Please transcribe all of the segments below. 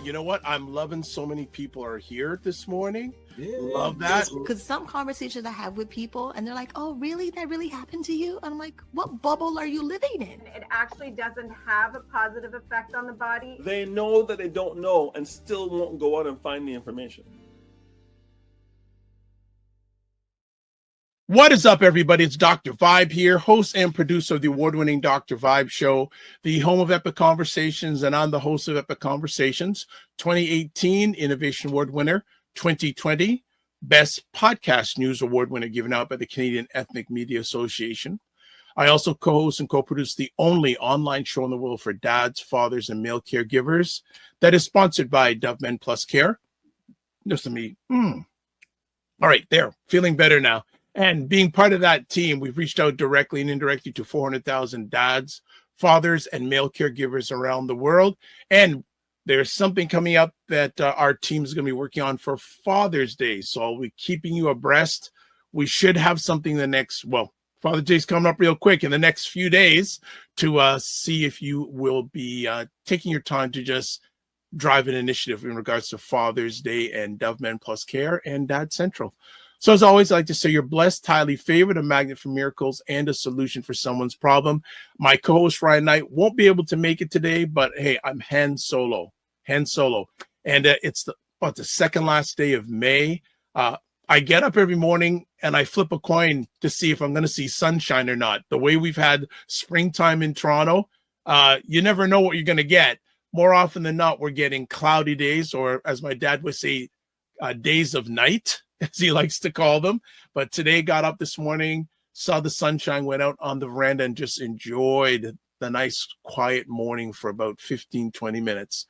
You know what? I'm loving so many people are here this morning. Yeah. Love that. Because some conversations I have with people and they're like, oh, really? That really happened to you? I'm like, what bubble are you living in? It actually doesn't have a positive effect on the body. They know that they don't know and still won't go out and find the information. What is up, everybody? It's Dr. Vibe here, host and producer of the award-winning Dr. Vibe Show, the home of Epic Conversations, and I'm the host of Epic Conversations, 2018 Innovation Award winner, 2020 Best Podcast News Award winner given out by the Canadian Ethnic Media Association. I also co-host and co-produce the only online show in the world for dads, fathers, and male caregivers that is sponsored by Dove Men Plus Care. Listen to me. All right, there. Feeling better now. And being part of that team, we've reached out directly and indirectly to 400,000 dads, fathers, and male caregivers around the world. And there's something coming up that our team is going to be working on for Father's Day. So I'll be keeping you abreast. We should have something Father's Day is coming up real quick in the next few days to see if you will be taking your time to just drive an initiative in regards to Father's Day and Dove Men Plus Care and Dad Central. So as always, I like to say you're blessed, highly favored, a magnet for miracles, and a solution for someone's problem. My co-host Ryan Knight won't be able to make it today, but hey, I'm hand solo. And it's about the second last day of May. I get up every morning and I flip a coin to see if I'm going to see sunshine or not. The way we've had springtime in Toronto, you never know what you're going to get. More often than not, we're getting cloudy days, or as my dad would say, days of night, as he likes to call them. But today, got up this morning, saw the sunshine, went out on the veranda and just enjoyed the nice quiet morning for about 15, 20 minutes.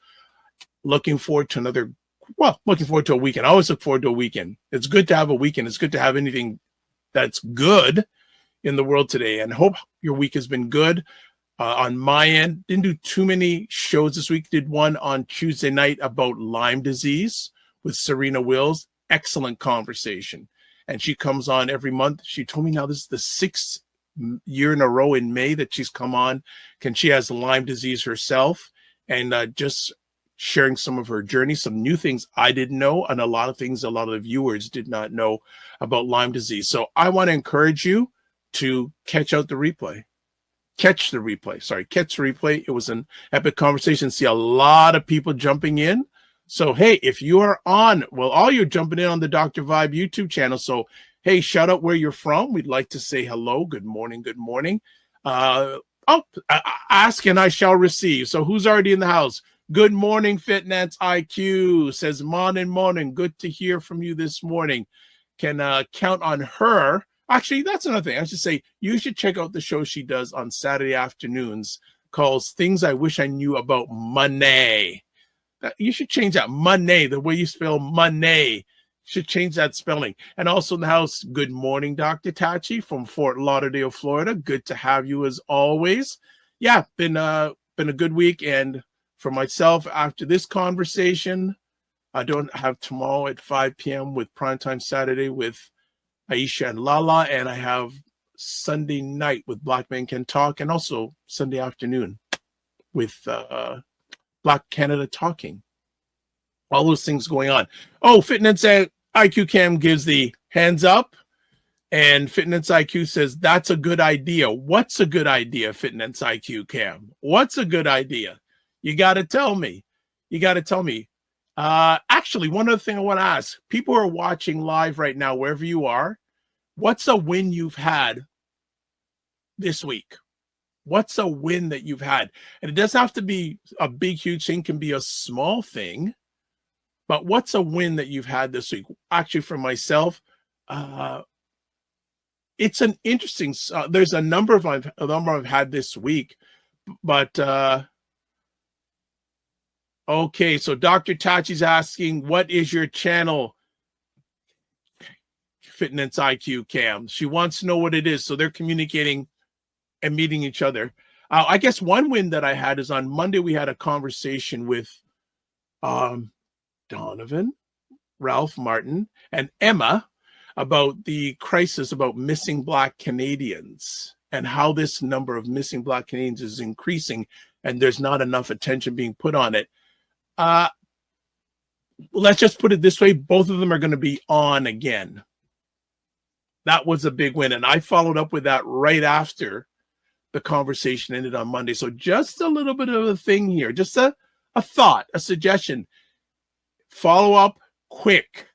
Looking forward to a weekend. I always look forward to a weekend. It's good to have a weekend. It's good to have anything that's good in the world today. And hope your week has been good. On my end, didn't do too many shows this week. Did one on Tuesday night about Lyme disease with Serena Wills. Excellent conversation. And she comes on every month. She told me now this is the 6th year in a row in May that she's come on. She has Lyme disease herself, and just sharing some of her journey, some new things I didn't know, and a lot of things a lot of the viewers did not know about Lyme disease. So I want to encourage you to catch the replay. It was an epic conversation. See a lot of people jumping in. So, hey, if you are on, all you're jumping in on the Dr. Vibe YouTube channel. So, hey, shout out where you're from. We'd like to say hello. Good morning. Good morning. Ask and I shall receive. So who's already in the house? Good morning, Fitness IQ. Says, morning. Good to hear from you this morning. Can count on her. Actually, that's another thing. I should say, you should check out the show she does on Saturday afternoons called Things I Wish I Knew About Money. You should change that. Money, the way you spell money. Should change that spelling. And also in the house, good morning, Dr. Tachi from Fort Lauderdale, Florida. Good to have you as always. Yeah, been a good week. And for myself, after this conversation, I don't have tomorrow at 5 p.m. with Primetime Saturday with Aisha and Lala. And I have Sunday night with Black Men Can Talk, and also Sunday afternoon with Black Canada Talking. All those things going on. Oh, Fitness IQ Cam gives the hands up, and Fitness IQ says that's a good idea. What's a good idea, Fitness IQ Cam? What's a good idea? You got to tell me. Actually, one other thing I want to ask. People who are watching live right now, wherever you are, what's a win you've had this week? What's a win that you've had? And it doesn't have to be a big, huge thing. It can be a small thing. But what's a win that you've had this week? Actually, for myself, it's an interesting. There's a number I've had this week, but okay. So Dr. Tachi's asking, what is your channel? Fitness IQ Cam. She wants to know what it is. So they're communicating and meeting each other. I guess one win that I had is on Monday. We had a conversation with Donovan, Ralph Martin, and Emma about the crisis about missing Black Canadians and how this number of missing Black Canadians is increasing, and there's not enough attention being put on it. let's just put it this way. Both of them are going to be on again. That was a big win. And I followed up with that right after the conversation ended on Monday. So just a little bit of a thing here, just a thought, a suggestion. Follow up quickly.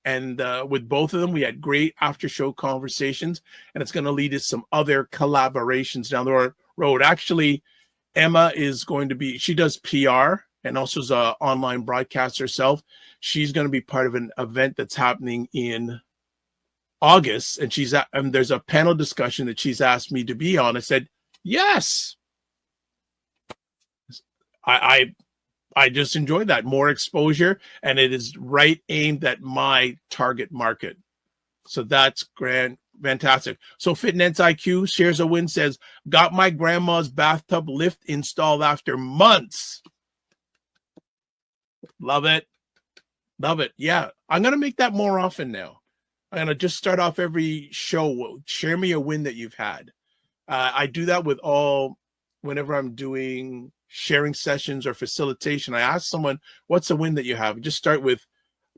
And with both of them, we had great after show conversations, and it's going to lead to some other collaborations down the road. Actually, Emma is going to be, she does PR and also is an online broadcaster herself. She's going to be part of an event that's happening in August, and there's a panel discussion that she's asked me to be on. I said, yes. I just enjoy that, more exposure, and it is right aimed at my target market. So that's fantastic. So Fitness IQ shares a win, says, got my grandma's bathtub lift installed after months. Love it. Yeah, I'm going to make that more often now. I'm going to just start off every show. Share me a win that you've had. I do that with whenever I'm doing sharing sessions or facilitation. I ask someone, what's a win that you have? Just start with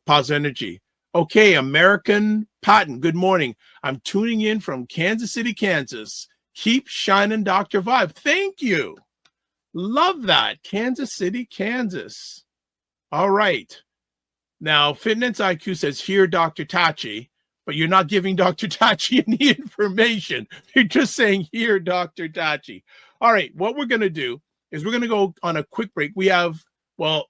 positive energy. Okay, American Patton, good morning. I'm tuning in from Kansas City, Kansas. Keep shining, Dr. Vibe. Thank you. Love that. Kansas City, Kansas. All right. Now, Fitness IQ says, here, Dr. Tachi. But you're not giving Dr. Tachi any information. You're just saying, here, Dr. Tachi. All right, what we're going to do is we're going to go on a quick break. We have, a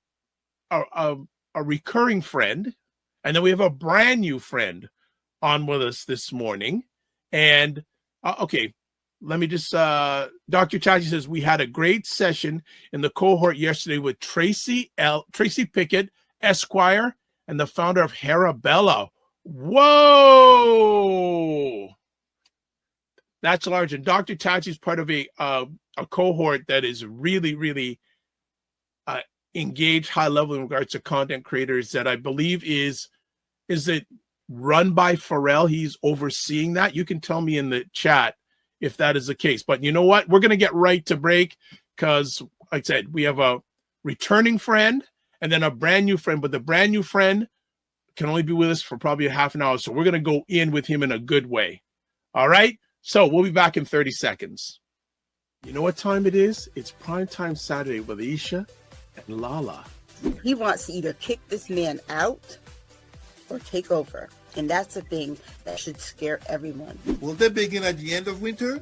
recurring friend, and then we have a brand new friend on with us this morning. And, okay, let me just, Dr. Tachi says, we had a great session in the cohort yesterday with Tracy Pickett, Esquire, and the founder of Harabella. Whoa, that's large. And Dr. Tachi is part of a cohort that is really, really engaged high level in regards to content creators that I believe is it run by Pharrell? He's overseeing that. You can tell me in the chat if that is the case. But you know what? We're going to get right to break because, like I said, we have a returning friend and then a brand new friend. But the brand new friend can only be with us for probably a half an hour. So we're going to go in with him in a good way. All right. So we'll be back in 30 seconds. You know what time it is? It's Primetime Saturday with Isha and Lala. He wants to either kick this man out or take over. And that's the thing that should scare everyone. Will they begin at the end of winter?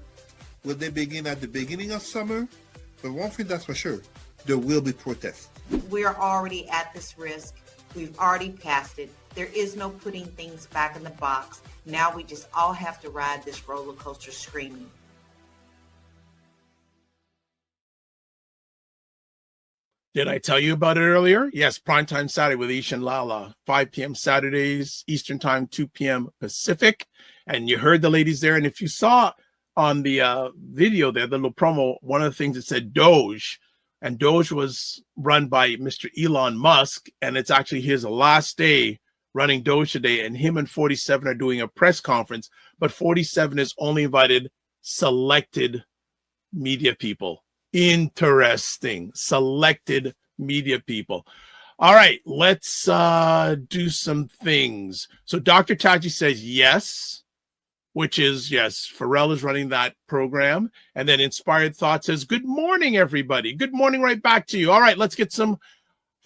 Will they begin at the beginning of summer? But one thing that's for sure, there will be protests. We're already at this risk. We've already passed it. There is no putting things back in the box. Now we just all have to ride this roller coaster screaming. Did I tell you about it earlier? Yes, Primetime Saturday with Ish and Lala. 5 p.m. Saturdays, Eastern Time, 2 p.m. Pacific. And you heard the ladies there. And if you saw on the video there, the little promo, one of the things that said Doge. And Doge was run by Mr. Elon Musk. And it's actually his last day running Doge today. And him and 47 are doing a press conference. But 47 is only invited selected media people. Interesting. Selected media people. All right, let's do some things. So Dr. Tachi says yes, which is yes, Pharrell is running that program. And then Inspired Thought says, good morning, everybody. Good morning right back to you. All right, let's get some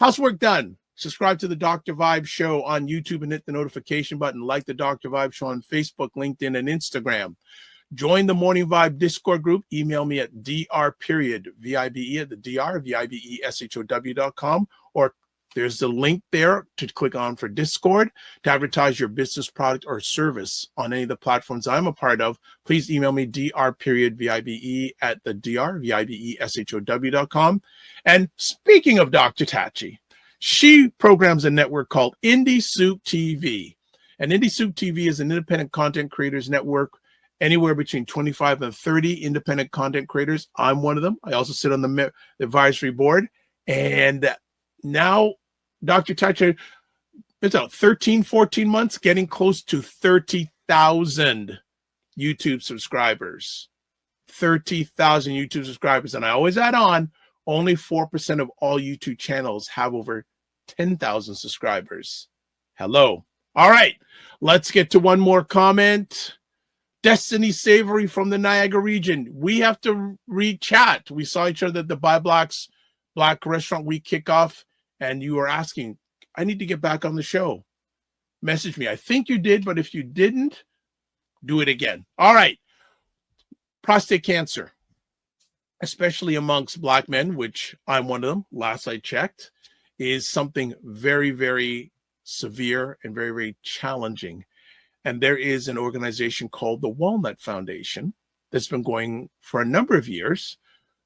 housework done. Subscribe to the Dr. Vibe Show on YouTube and hit the notification button. Like the Dr. Vibe Show on Facebook, LinkedIn, and Instagram. Join the Morning Vibe Discord group. Email me at dr.vibe at the vibe.show.com, or there's the link there to click on for Discord to advertise your business product or service on any of the platforms I'm a part of. Please email me dr.vibe at the vibe.show.com. And speaking of Dr. Tachi, she programs a network called Indie Soup TV. And Indie Soup TV is an independent content creators network. Anywhere between 25 and 30 independent content creators. I'm one of them. I also sit on the advisory board. And now Dr. Tachi, it's out 13, 14 months, getting close to 30,000 YouTube subscribers. 30,000 YouTube subscribers. And I always add on, Only 4% of all YouTube channels have over 10,000 subscribers. Hello. All right, let's get to one more comment. Destiny Savory from the Niagara region. We have to read chat. We saw each other at the Buy Blacks Black Restaurant Week kickoff, and you were asking, I need to get back on the show. Message me. I think you did, but if you didn't, do it again. All right. Prostate cancer, especially amongst Black men, which I'm one of them, last I checked, is something very, very severe and very, very challenging. And there is an organization called the Walnut Foundation that's been going for a number of years,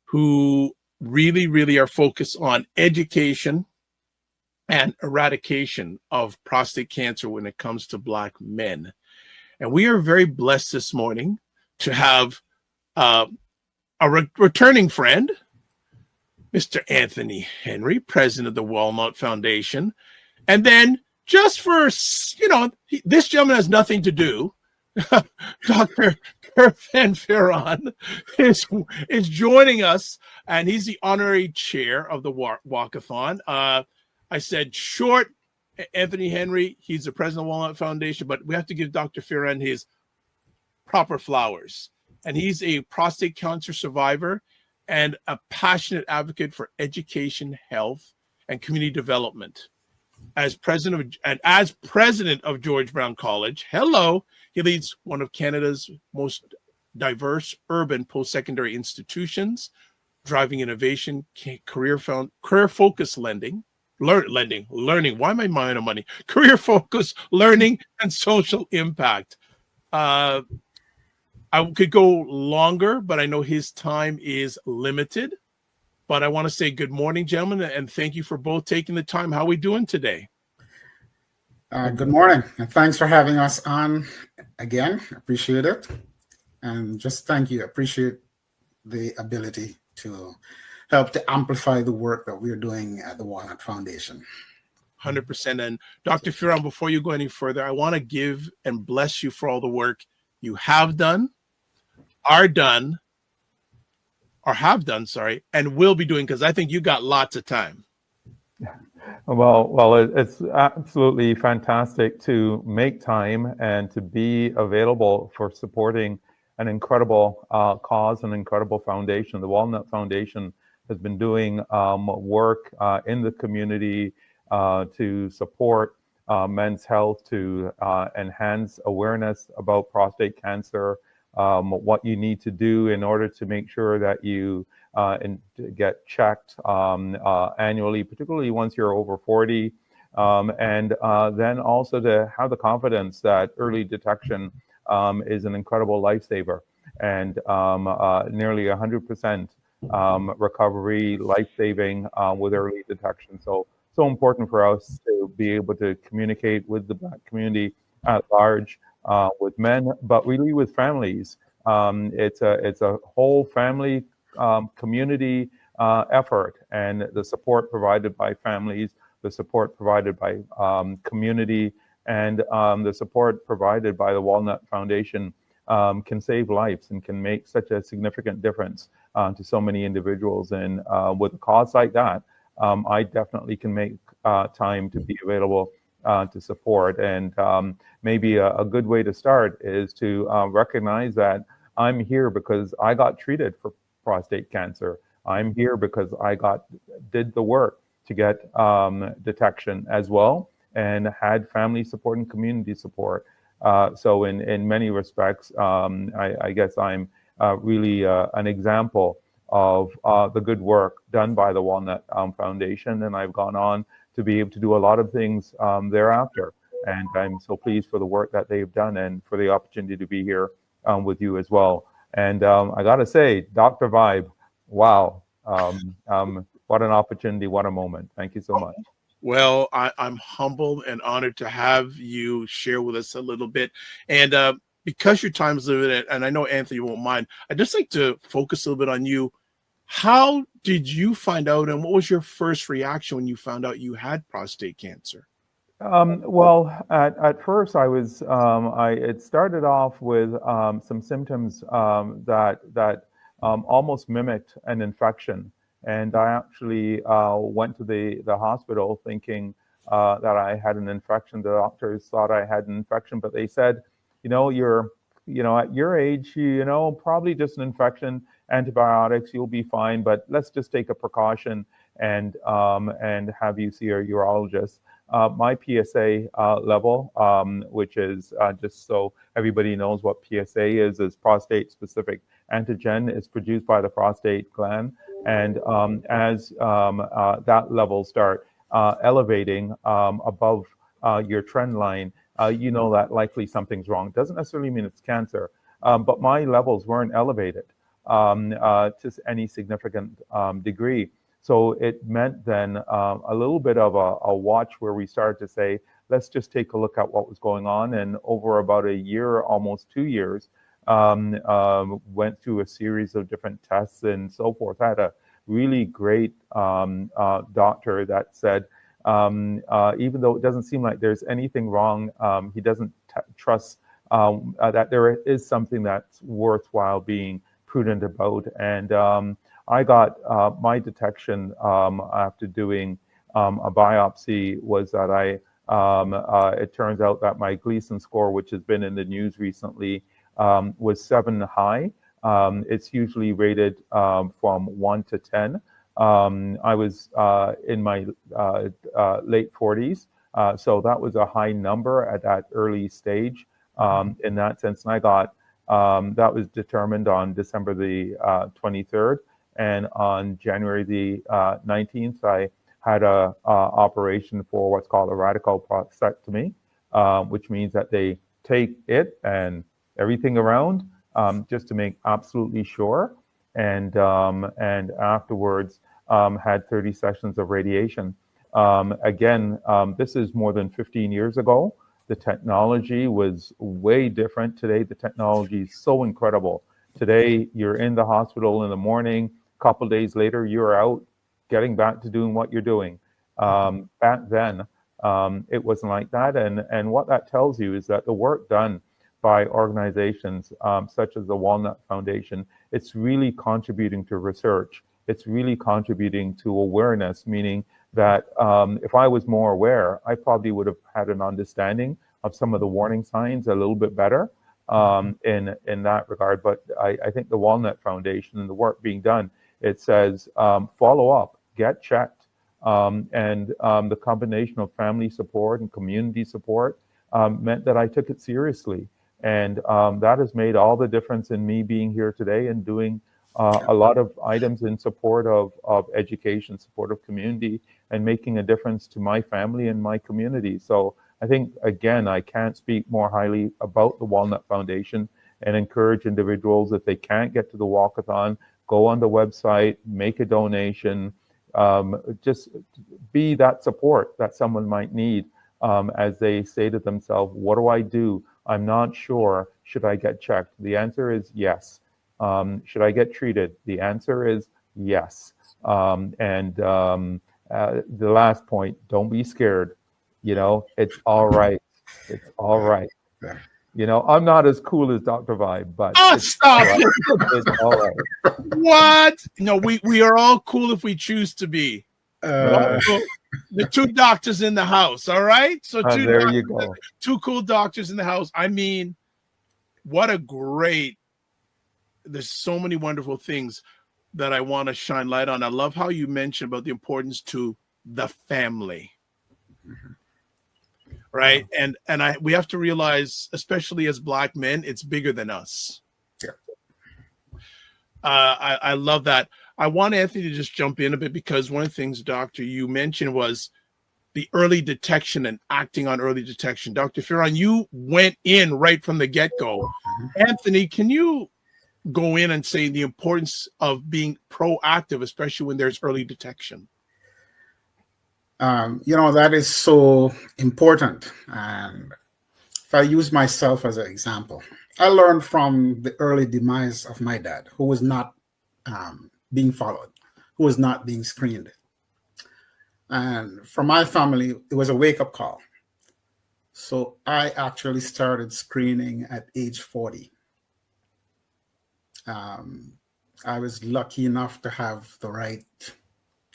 who really, really are focused on education and eradication of prostate cancer when it comes to Black men. And we are very blessed this morning to have a returning friend, Mr. Anthony Henry, president of the Walnut Foundation. And then just for, this gentleman has nothing to do. Dr. Gervon Fearon is joining us, and he's the honorary chair of the Walkathon. I said short Anthony Henry, he's the president of the Walnut Foundation, but we have to give Dr. Fearon his proper flowers. And he's a prostate cancer survivor and a passionate advocate for education, health, and community development. As president of George Brown College, he leads one of Canada's most diverse urban post-secondary institutions, driving innovation, career-focused learning. Why am I mind on money? Career-focused learning and social impact. I could go longer, but I know his time is limited. But I want to say good morning, gentlemen, and thank you for both taking the time. How are we doing today? Good morning, and thanks for having us on again. Appreciate it. And just thank you. Appreciate the ability to help to amplify the work that we're doing at the Walnut Foundation. 100%. And Dr. Fearon, before you go any further, I want to give and bless you for all the work you have done, have done, and will be doing, because I think you got lots of time. Well, it's absolutely fantastic to make time and to be available for supporting an incredible cause, an incredible foundation. The Walnut Foundation has been doing work in the community to support men's health, to enhance awareness about prostate cancer, what you need to do in order to make sure that you get checked annually, particularly once you're over 40, and then also to have the confidence that early detection is an incredible lifesaver, and nearly 100% recovery, life-saving with early detection. So important for us to be able to communicate with the Black community at large, with men, but really with families. It's a whole family community effort, and the support provided by families, the support provided by community, and the support provided by the Walnut Foundation can save lives and can make such a significant difference to so many individuals. And with a cause like that, I definitely can make time to be available to support. And maybe a good way to start is to recognize that I'm here because I got treated for prostate cancer. I'm here because I did the work to get detection as well, and had family support and community support. So in many respects, I guess I'm really an example of the good work done by the Walnut Foundation, and I've gone on to be able to do a lot of things thereafter. And I'm so pleased for the work that they've done and for the opportunity to be here with you as well. And I gotta say, Dr. Vibe, wow, what an opportunity, what a moment. Thank you so much. Well, I'm humbled and honored to have you share with us a little bit. And because your time is limited, and I know Anthony won't mind, I'd just like to focus a little bit on you. How did you find out, and what was your first reaction when you found out you had prostate cancer? Well, at first I was, it started off with some symptoms that almost mimicked an infection. And I actually went to the hospital thinking that I had an infection. The doctors thought I had an infection, but they said, you're, at your age, probably just an infection, antibiotics, you'll be fine, but let's just take a precaution and have you see a urologist. My PSA level, which is just so everybody knows what PSA is prostate-specific antigen. Is produced by the prostate gland, and as that level start elevating above your trend line, you know that likely something's wrong. Doesn't necessarily mean it's cancer, but my levels weren't elevated to any significant degree. So it meant then a little bit of a watch where we started to say, let's just take a look at what was going on. And over about a year, almost 2 years, went through a series of different tests and so forth. I had a really great doctor that said, even though it doesn't seem like there's anything wrong, he doesn't trust that there is something that's worthwhile being prudent about. And I got my detection after doing a biopsy was that it turns out that my Gleason score, which has been in the news recently, was 7 high. It's usually rated from 1 to 10. I was in my late 40s, so that was a high number at that early stage in that sense. And I got that was determined on December the 23rd. And on January the 19th, I had a operation for what's called a radical prostatectomy, which means that they take it and everything around just to make absolutely sure. And afterwards, had 30 sessions of radiation. Again, this is more than 15 years ago. The technology was way different. Today, the technology is so incredible. Today, you're in the hospital in the morning. A couple days later, you're out getting back to doing what you're doing. Back then, it wasn't like that. And what that tells you is that the work done by organizations such as the Walnut Foundation, it's really contributing to research. It's really contributing to awareness, meaning that if I was more aware, I probably would have had an understanding of some of the warning signs a little bit better in that regard. But I think the Walnut Foundation and the work being done, it says follow up, get checked. And the combination of family support and community support meant that I took it seriously. And that has made all the difference in me being here today and doing a lot of items in support of education, support of community, and making a difference to my family and my community. So I think, again, I can't speak more highly about the Walnut Foundation and encourage individuals, if they can't get to the Walkathon, go on the website, make a donation, just be that support that someone might need as they say to themselves, what do I do? I'm not sure. Should I get checked? The answer is yes. Should I get treated? The answer is yes. The last point, don't be scared. It's all right. It's all right. I'm not as cool as Dr. Vibe, but stop all right. It's all right. What? No, we are all cool if we choose to be. The two doctors in the house, all right? So there you go. Two cool doctors in the house. I mean, what a great, there's so many wonderful things that I want to shine light on. I love how you mentioned about the importance to the family. Right. And we have to realize, especially as Black men, it's bigger than us. Yeah. I love that. I want Anthony to just jump in a bit, because one of the things, Doctor, you mentioned was the early detection and acting on early detection. Dr. Fearon, you went in right from the get-go. Anthony, can you go in and say the importance of being proactive, especially when there's early detection? That is so important. And if I use myself as an example, I learned from the early demise of my dad, who was not being followed, who was not being screened. And for my family, it was a wake-up call. So I actually started screening at age 40. I was lucky enough to have the right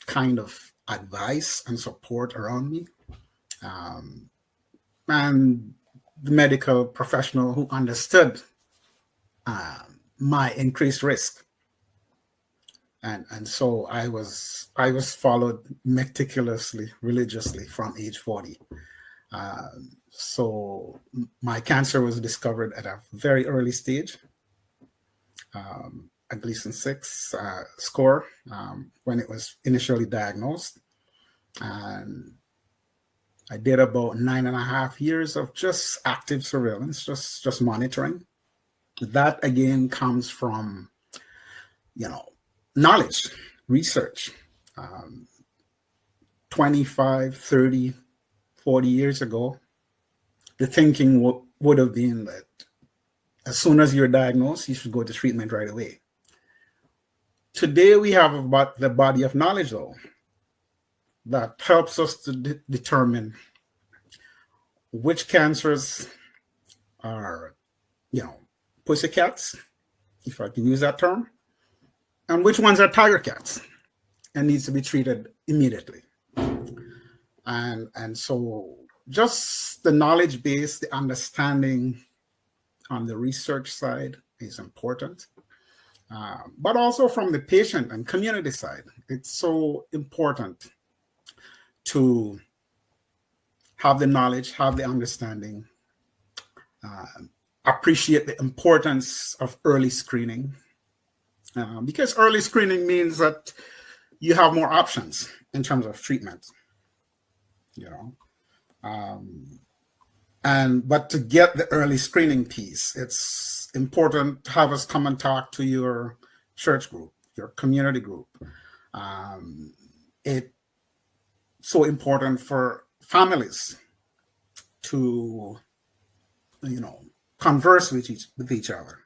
kind of advice and support around me. And the medical professional who understood my increased risk. And so I was followed meticulously, religiously from age 40. So my cancer was discovered at a very early stage, a Gleason 6 score when it was initially diagnosed. And I did about 9.5 years of just active surveillance, just monitoring. That again comes from, knowledge, research. 25, 30, 40 years ago, the thinking would have been that as soon as you're diagnosed, you should go to treatment right away. Today, we have about the body of knowledge, though, that helps us to determine which cancers are, pussycats, if I can use that term, and which ones are tiger cats and needs to be treated immediately. And so just the knowledge base, the understanding on the research side is important, but also from the patient and community side. It's so important to have the knowledge, have the understanding, appreciate the importance of early screening, because early screening means that you have more options in terms of treatment, but to get the early screening piece, it's important to have us come and talk to your church group, your community group. It's so important for families to, converse with each other,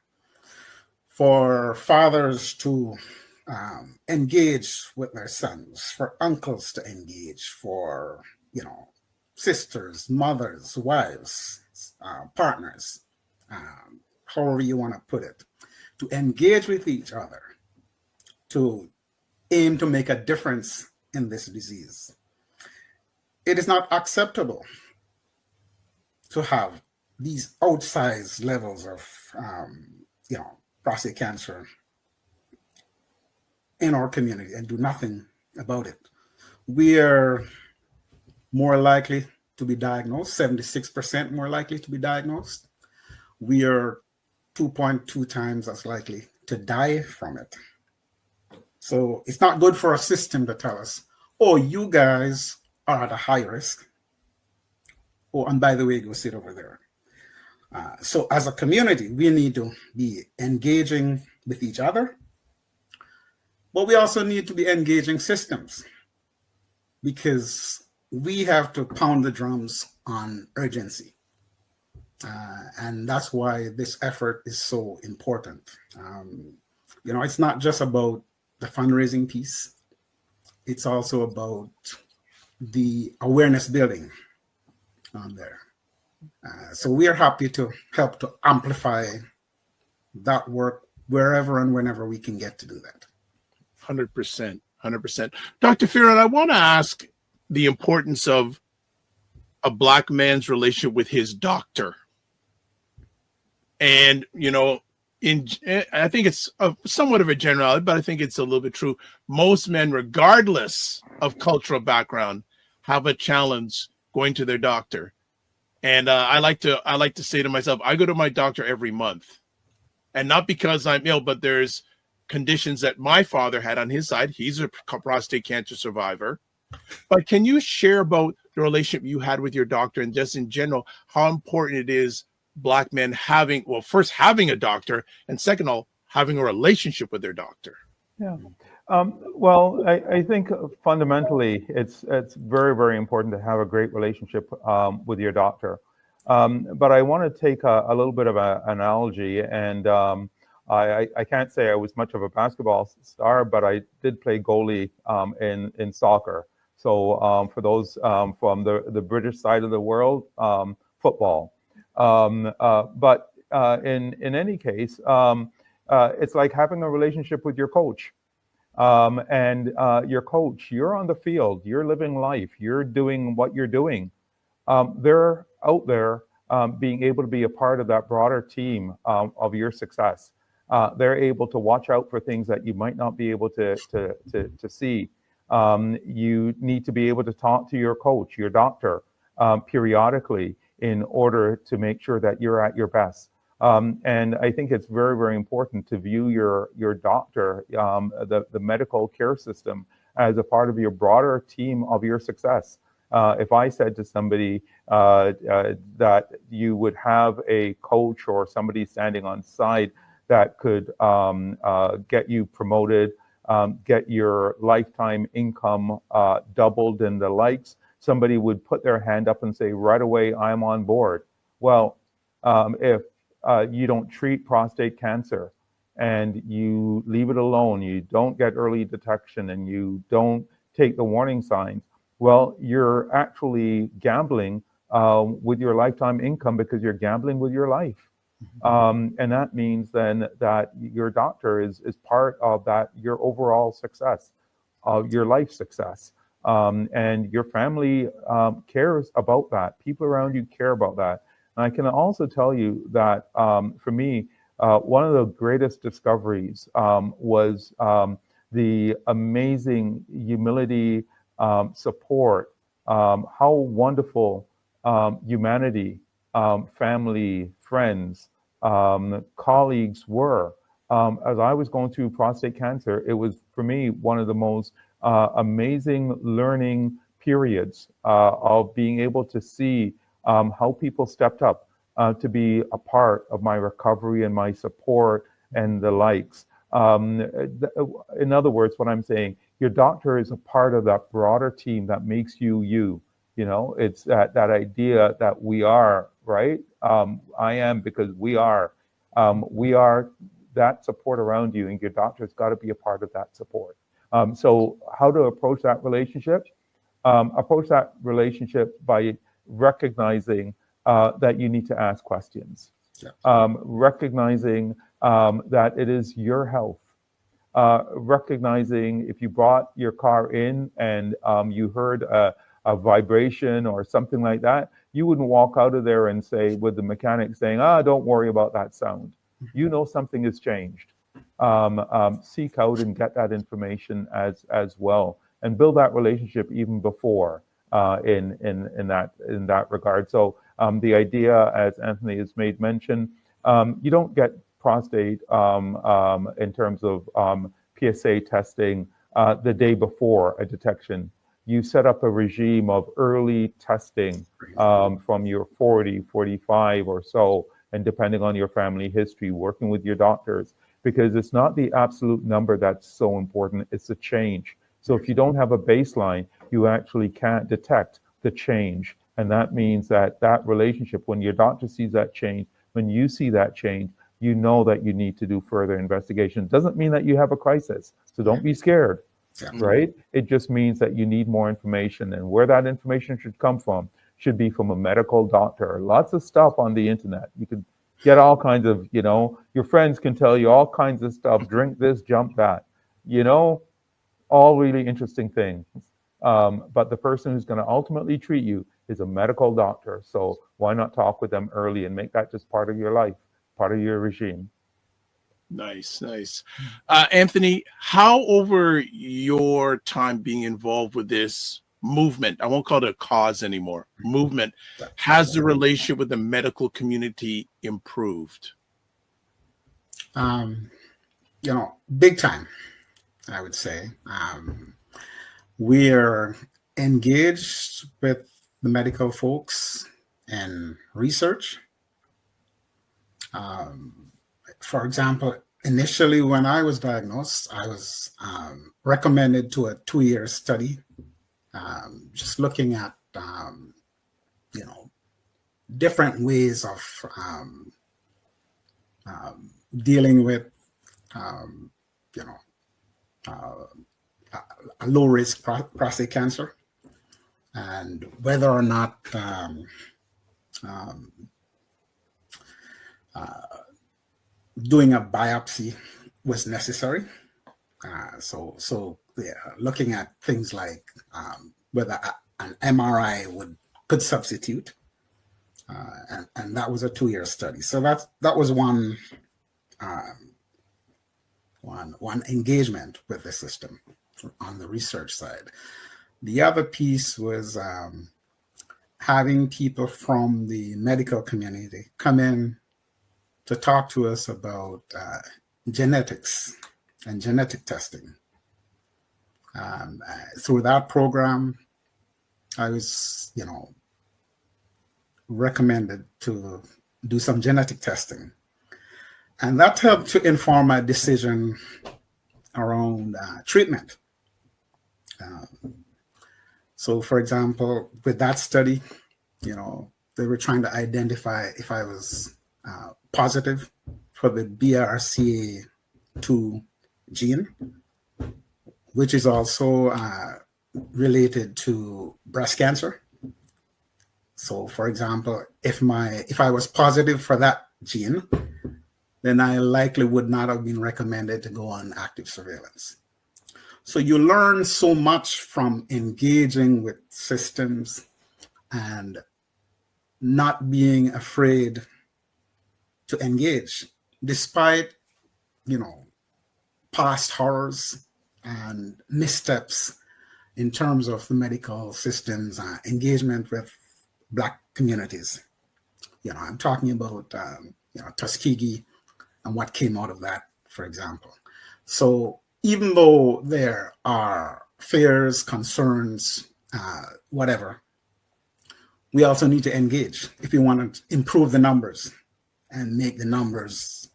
for fathers to engage with their sons, for uncles to engage, for, sisters, mothers, wives, partners, however you want to put it, to engage with each other, to aim to make a difference in this disease. It is not acceptable to have these outsized levels of, prostate cancer in our community and do nothing about it. We are more likely to be diagnosed, 76% more likely to be diagnosed. We are 2.2 times as likely to die from it. So it's not good for a system to tell us, oh, you guys are at a high risk. Oh, and by the way, go sit over there. So as a community, we need to be engaging with each other, but we also need to be engaging systems, because we have to pound the drums on urgency. And that's why this effort is so important. It's not just about the fundraising piece. It's also about the awareness building on there. So we are happy to help to amplify that work wherever and whenever we can get to do that. 100%. Dr. Fearon, I want to ask the importance of a Black man's relationship with his doctor. And, I think it's somewhat of a generality, but I think it's a little bit true. Most men, regardless of cultural background, have a challenge going to their doctor. And I like to say to myself, I go to my doctor every month, and not because I'm ill, but there's conditions that my father had on his side. He's a prostate cancer survivor. But can you share about the relationship you had with your doctor, and just in general, how important it is Black men having a doctor, and second of all, having a relationship with their doctor? Yeah. Well, I think fundamentally it's very, very important to have a great relationship with your doctor. But I want to take a little bit of an analogy, and I can't say I was much of a basketball star, but I did play goalie in soccer. So for those from the British side of the world, football. But in any case, it's like having a relationship with your coach. And your coach, you're on the field, you're living life, you're doing what you're doing. They're out there being able to be a part of that broader team of your success. They're able to watch out for things that you might not be able to see. You need to be able to talk to your coach, your doctor, periodically in order to make sure that you're at your best. And I think it's very, very important to view your doctor, the medical care system, as a part of your broader team of your success. If I said to somebody that you would have a coach or somebody standing on side that could get you promoted, get your lifetime income doubled and the likes, somebody would put their hand up and say, right away, I'm on board. Well, if you don't treat prostate cancer and you leave it alone, you don't get early detection and you don't take the warning signs, well, you're actually gambling with your lifetime income because you're gambling with your life. And that means then that your doctor is part of that, your overall success, your life success. And your family cares about that. People around you care about that. And I can also tell you that for me, one of the greatest discoveries was the amazing humility, support, how wonderful humanity, family, friends, colleagues were. As I was going through prostate cancer, it was for me one of the most amazing learning periods of being able to see how people stepped up to be a part of my recovery and my support and the likes. In other words, what I'm saying, your doctor is a part of that broader team that makes you you. You know, it's that idea that we are, right? I am because we are that support around you, and your doctor's got to be a part of that support. So how to approach that relationship? Approach that relationship by recognizing that you need to ask questions. Yeah. Recognizing that it is your health. Recognizing if you brought your car in and you heard a vibration or something like that, you wouldn't walk out of there and say, with the mechanic saying, don't worry about that sound. You know something has changed. Seek out and get that information as well, and build that relationship even before in that regard. So the idea, as Anthony has made mention, you don't get prostate in terms of PSA testing the day before a detection. You set up a regime of early testing from your 40, 45 or so, and depending on your family history, working with your doctors, because it's not the absolute number that's so important, it's the change. So if you don't have a baseline, you actually can't detect the change. And that means that relationship, when your doctor sees that change, when you see that change, you know that you need to do further investigation. Doesn't mean that you have a crisis, so don't be scared, right? It just means that you need more information, and where that information should come from should be from a medical doctor. Lots of stuff on the internet. You can get all kinds of, your friends can tell you all kinds of stuff, drink this, jump that, all really interesting things. But the person who's going to ultimately treat you is a medical doctor. So why not talk with them early and make that just part of your life, part of your regime? Nice. Anthony, how over your time being involved with this movement, I won't call it a cause anymore, movement, has the relationship with the medical community improved? Big time, I would say. We're engaged with the medical folks in research. For example, initially when I was diagnosed, I was recommended to a 2-year study, just looking at, different ways of dealing with, a low-risk prostate cancer, and whether or not doing a biopsy was necessary. Looking at things like whether an MRI could substitute, and that was a 2-year study. So that was one engagement with the system on the research side. The other piece was having people from the medical community come in to talk to us about genetics and genetic testing. Through that program, I was, recommended to do some genetic testing. And that helped to inform my decision around treatment. So, for example, with that study, they were trying to identify if I was positive for the BRCA2 gene, which is also related to breast cancer. So, for example, if I was positive for that gene, then I likely would not have been recommended to go on active surveillance. So you learn so much from engaging with systems and not being afraid to engage, despite, past horrors and missteps in terms of the medical system's engagement with Black communities. I'm talking about, Tuskegee and what came out of that, for example. So even though there are fears, concerns, whatever, we also need to engage if we want to improve the numbers and make the numbers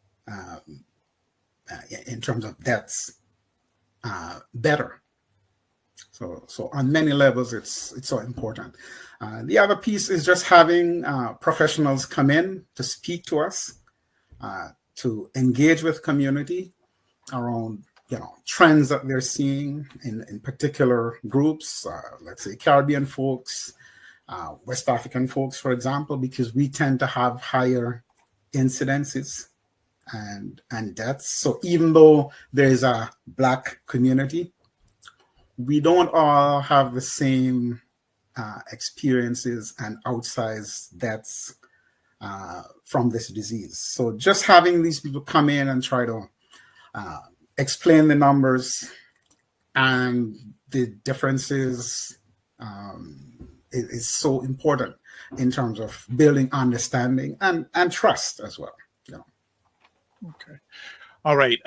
in terms of deaths better. So on many levels, it's so important. The other piece is just having professionals come in to speak to us, to engage with community around trends that they're seeing in particular groups, let's say Caribbean folks, West African folks, for example, because we tend to have higher incidences and deaths. So even though there is a Black community, we don't all have the same experiences and outsized deaths from this disease. So just having these people come in and try to explain the numbers and the differences is so important in terms of building understanding and trust as well. Okay. All right.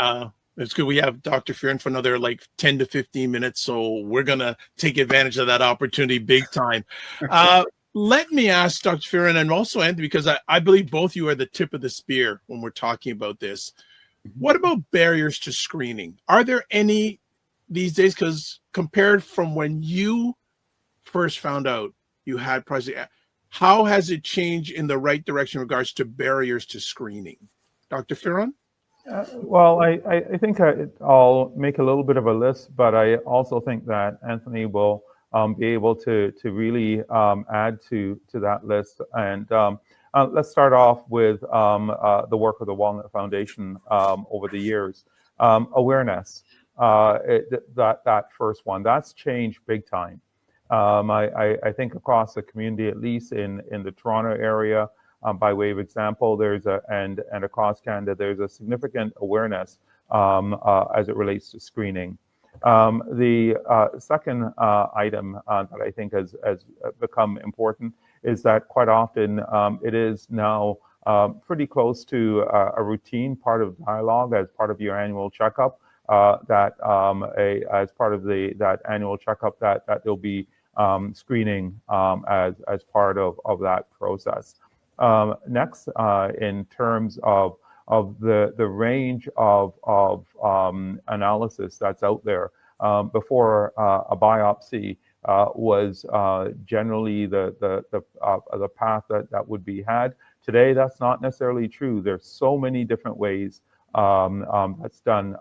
It's good. We have Dr. Fearon for another 10 to 15 minutes. So we're going to take advantage of that opportunity big time. Let me ask Dr. Fearon and also Anthony, because I believe both you are the tip of the spear when we're talking about this. What about barriers to screening? Are there any these days? Because compared from when you first found out you had prostate, how has it changed in the right direction in regards to barriers to screening? Dr. Fearon? Well, I think I'll make a little bit of a list, but I also think that Anthony will be able to really add to that list. And let's start off with the work of the Walnut Foundation over the years. Awareness, that first one, that's changed big time. I think across the community, at least in the Toronto area, by way of example, and across Canada, there's a significant awareness as it relates to screening. The second item that I think has become important is that quite often it is now pretty close to a routine part of dialogue as part of your annual checkup. As part of that annual checkup, that there'll be screening as part of that process. Next, in terms of the range of analysis that's out there, before a biopsy was generally the path that would be had. Today, that's not necessarily true. There's so many different ways that's done.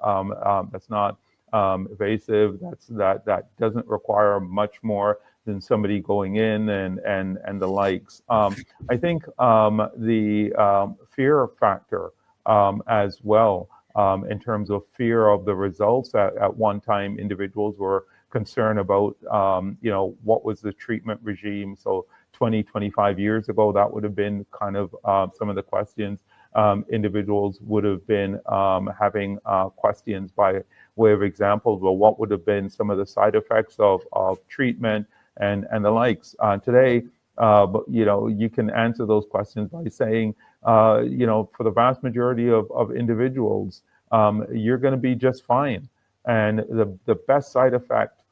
That's not invasive. That doesn't require much more than somebody going in and the likes. I think the fear factor as well. In terms of fear of the results, at one time, individuals were concerned about, what was the treatment regime. So 20, 25 years ago, that would have been kind of some of the questions. Individuals would have been having questions by way of examples. Well, what would have been some of the side effects of treatment and the likes? Today, you can answer those questions by saying, for the vast majority of individuals, you're going to be just fine. And the best side effect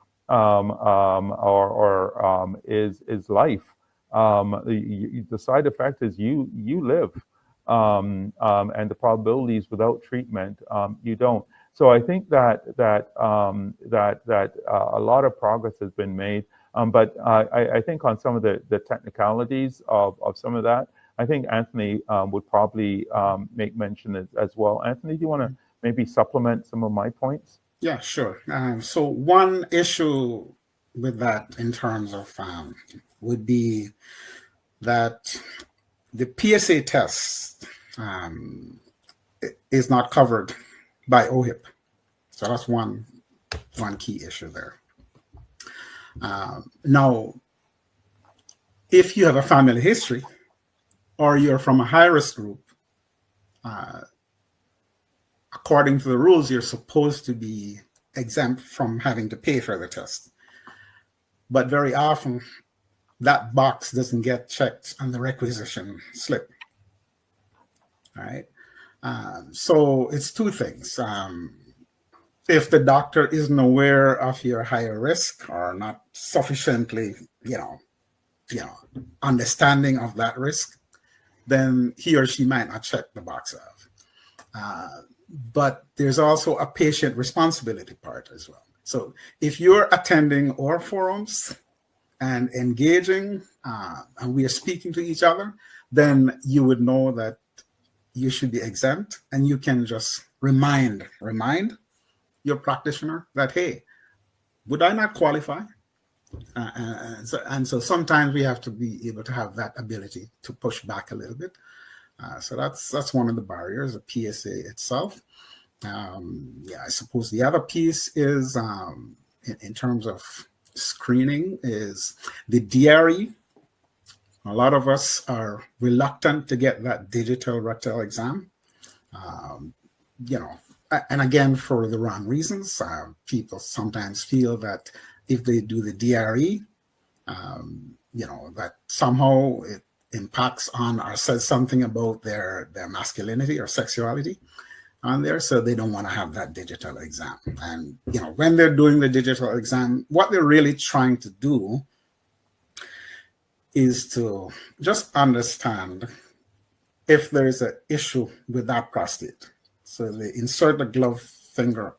is life. The side effect is you live, and the probabilities without treatment, you don't. So I think that a lot of progress has been made. But I think on some of the technicalities of some of that, I think Anthony would probably make mention as well. Anthony, do you want to maybe supplement some of my points? Yeah, sure. So one issue with that in terms of would be that the PSA test is not covered by OHIP. So that's one key issue there. Now, if you have a family history or you're from a high-risk group, according to the rules, you're supposed to be exempt from having to pay for the test. But very often, that box doesn't get checked on the requisition slip. All right. So it's two things. If the doctor isn't aware of your higher risk or not sufficiently, understanding of that risk, then he or she might not check the box off. But there's also a patient responsibility part as well. So if you're attending our forums and engaging, and we are speaking to each other, then you would know that you should be exempt, and you can just remind your practitioner that, hey, would I not qualify? And so sometimes we have to be able to have that ability to push back a little bit. So that's one of the barriers, the PSA itself. I suppose the other piece is in terms of screening is the DRE. A lot of us are reluctant to get that digital rectal exam. And again, for the wrong reasons. People sometimes feel that if they do the DRE, that somehow it impacts on or says something about their masculinity or sexuality on there, so they don't want to have that digital exam. And when they're doing the digital exam, what they're really trying to do is to just understand if there's an issue with that prostate. So they insert the glove finger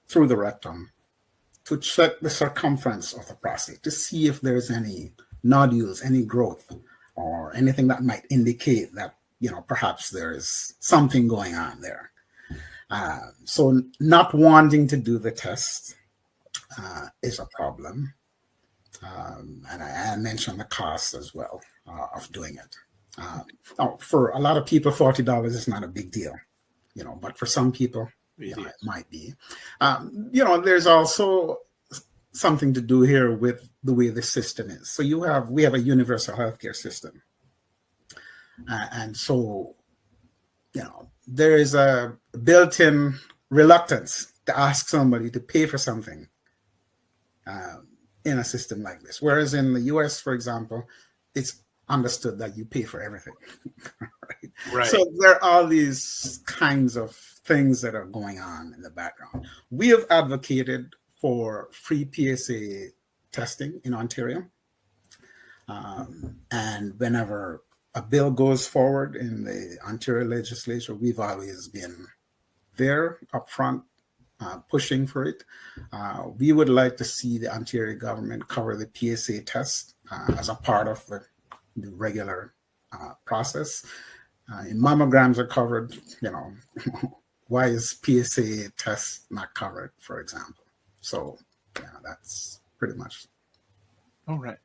through the rectum to check the circumference of the prostate to see if there's any nodules, any growth, or anything that might indicate that, perhaps there is something going on there. So not wanting to do the test is a problem. And I mentioned the cost as well of doing it. For a lot of people, $40 is not a big deal, but for some people, it might be. There's also something to do here with the way the system is. So we have a universal healthcare system. And so, there is a built-in reluctance to ask somebody to pay for something in a system like this. Whereas in the US, for example, it's understood that you pay for everything. Right? So there are these kinds of things that are going on in the background. We have advocated for free PSA testing in Ontario. And whenever a bill goes forward in the Ontario legislature, we've always been there up front pushing for it. We would like to see the Ontario government cover the PSA test as a part of the regular process. Mammograms are covered, why is PSA test not covered, for example? So that's pretty much. All right.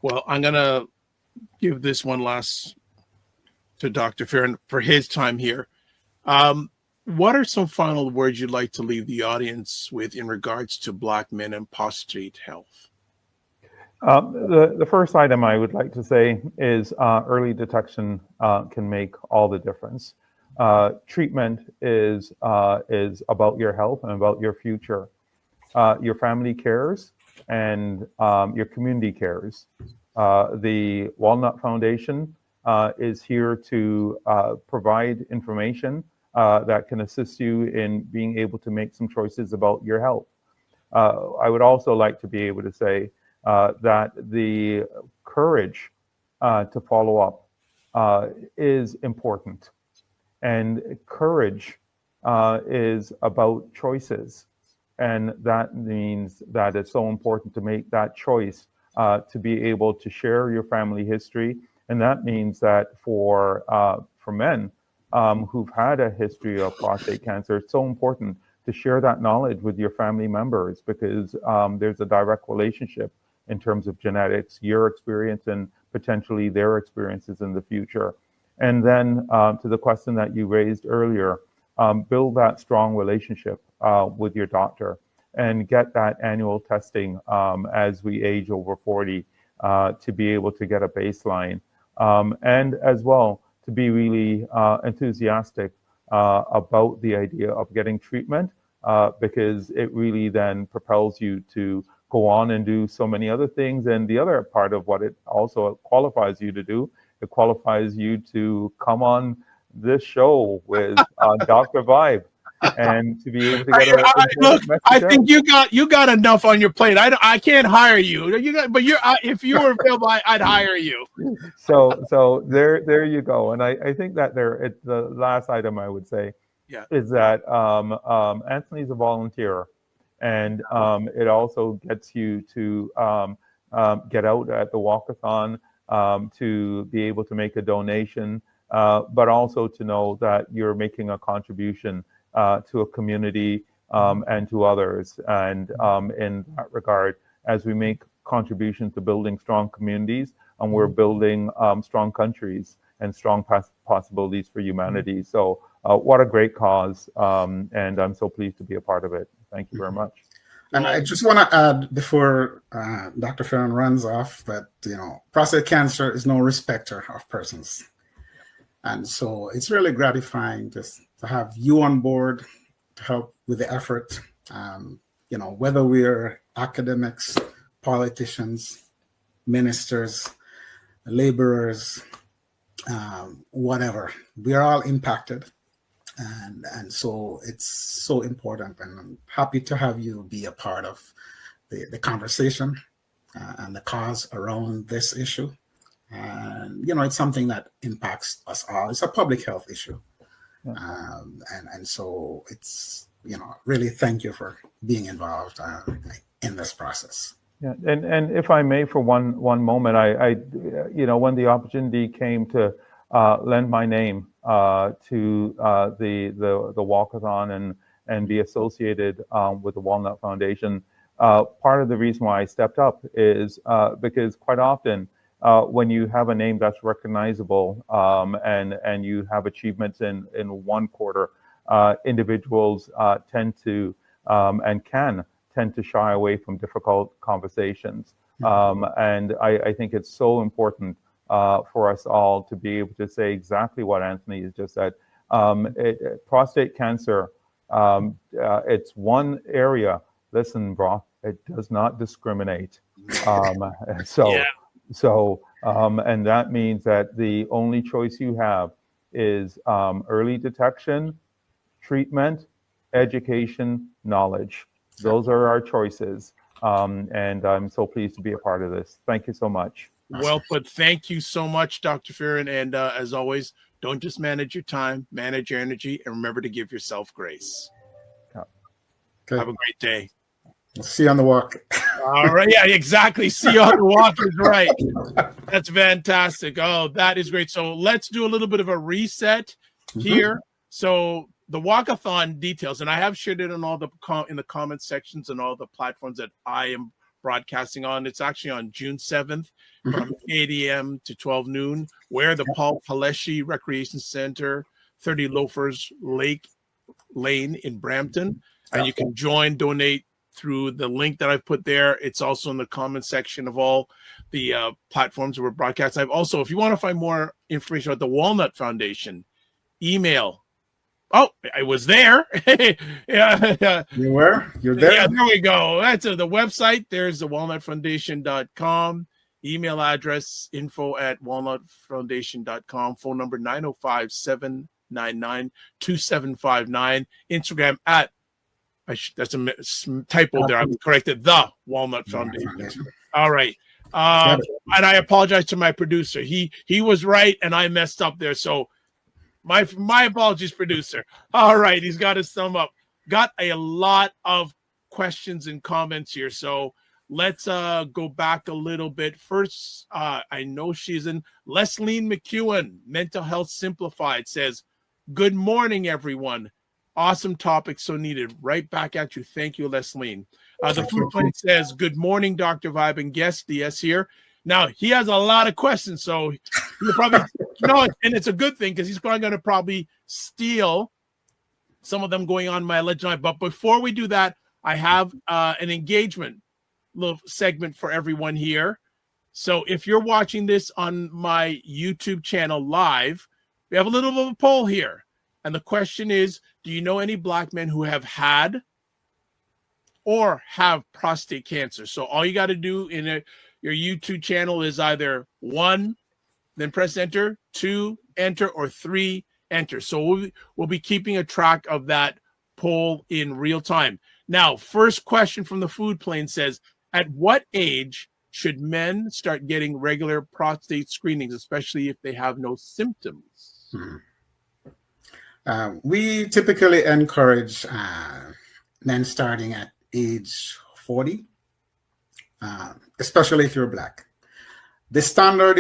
Well, I'm going to give this one last to Dr. Fearon for his time here. What are some final words you'd like to leave the audience with in regards to Black men and prostate health? The first item I would like to say is early detection can make all the difference. Treatment is about your health and about your future. Your family cares and your community cares. The Walnut Foundation is here to provide information that can assist you in being able to make some choices about your health. I would also like to be able to say that the courage to follow up is important. And courage is about choices. And that means that it's so important to make that choice to be able to share your family history. And that means that for men who've had a history of prostate cancer, it's so important to share that knowledge with your family members, because there's a direct relationship in terms of genetics, your experience, and potentially their experiences in the future. And then to the question that you raised earlier, build that strong relationship with your doctor and get that annual testing as we age over 40 to be able to get a baseline. And as well, to be really enthusiastic about the idea of getting treatment, because it really then propels you to go on and do so many other things. And the other part of what it also qualifies you to do, it qualifies you to come on this show with Dr. Vibe and to be able to get look. I think you got enough on your plate. I can't hire you. But if you were available, I'd hire you. So there you go. And I think that the last item I would say is that Anthony's a volunteer, and it also gets you to get out at the Walkathon, to be able to make a donation, but also to know that you're making a contribution to a community and to others. And in that regard, as we make contributions to building strong communities, and we're building strong countries and strong possibilities for humanity. So what a great cause. And I'm so pleased to be a part of it. Thank you very much. And I just want to add before Dr. Fearon runs off that, prostate cancer is no respecter of persons. And so it's really gratifying just to have you on board to help with the effort. Whether we're academics, politicians, ministers, laborers, whatever, we are all impacted. And so it's so important, and I'm happy to have you be a part of the conversation and the cause around this issue. And, it's something that impacts us all. It's a public health issue. And so it's, really thank you for being involved in this process. Yeah, and if I may, for one moment, I when the opportunity came to lend my name to the Walkathon and be associated with the Walnut Foundation, part of the reason why I stepped up is because quite often when you have a name that's recognizable and you have achievements in one quarter, individuals tend to and can tend to shy away from difficult conversations. And I think it's so important for us all to be able to say exactly what Anthony has just said. Prostate cancer, it's one area. Listen, bro, it does not discriminate. And that means that the only choice you have is early detection, treatment, education, knowledge. Those are our choices. And I'm so pleased to be a part of this. Thank you so much. Well put. Thank you so much, Dr. Fearon. And as always, don't just manage your time, manage your energy, and remember to give yourself grace. Okay. Have a great day. See you on the walk. All right. Yeah, exactly. See you on the walk is right. That's fantastic. Oh, that is great. So let's do a little bit of a reset here. So the Walkathon details, and I have shared it on all the in the comment sections and all the platforms that I am broadcasting on. It's actually on June 7th from 8 a.m. to 12 noon, where the Paul Paleschi Recreation Center, 30 Loafers Lake Lane in Brampton. And you can donate through the link that I've put there. It's also in the comment section of all the platforms we're broadcasting. I've also, if you want to find more information about the Walnut Foundation, email. Oh, I was there. Yeah. You were? You're there? Yeah, there we go. That's the website. There's the walnutfoundation.com. Email address info@walnutfoundation.com. Phone number 905-799-2759. Instagram at, that's a typo there. I'm corrected. The Walnut Foundation. All right. And I apologize to my producer. He was right and I messed up there. So my apologies, producer. All right. He's got his thumb up. Got a lot of questions and comments here. So let's go back a little bit. First, I know she's in. Leslie McEwen, Mental Health Simplified, says, good morning, everyone. Awesome topic, so needed. Right back at you. Thank you, Leslie. The Food Plate says, good morning, Dr. Vibe and guest DS here. Now, he has a lot of questions, so he'll probably, and it's a good thing because he's probably going to probably steal some of them going on my alleged line. But before we do that, I have an engagement little segment for everyone here. So if you're watching this on my YouTube channel live, we have a little bit of a poll here. And the question is, do you know any Black men who have had or have prostate cancer? So all you got to do in your YouTube channel is either 1, then press enter, 2, enter, or 3, enter. So we'll be keeping a track of that poll in real time. Now, first question from the Food Plane says, at what age should men start getting regular prostate screenings, especially if they have no symptoms? We typically encourage men starting at age 40, especially if you're Black. The standard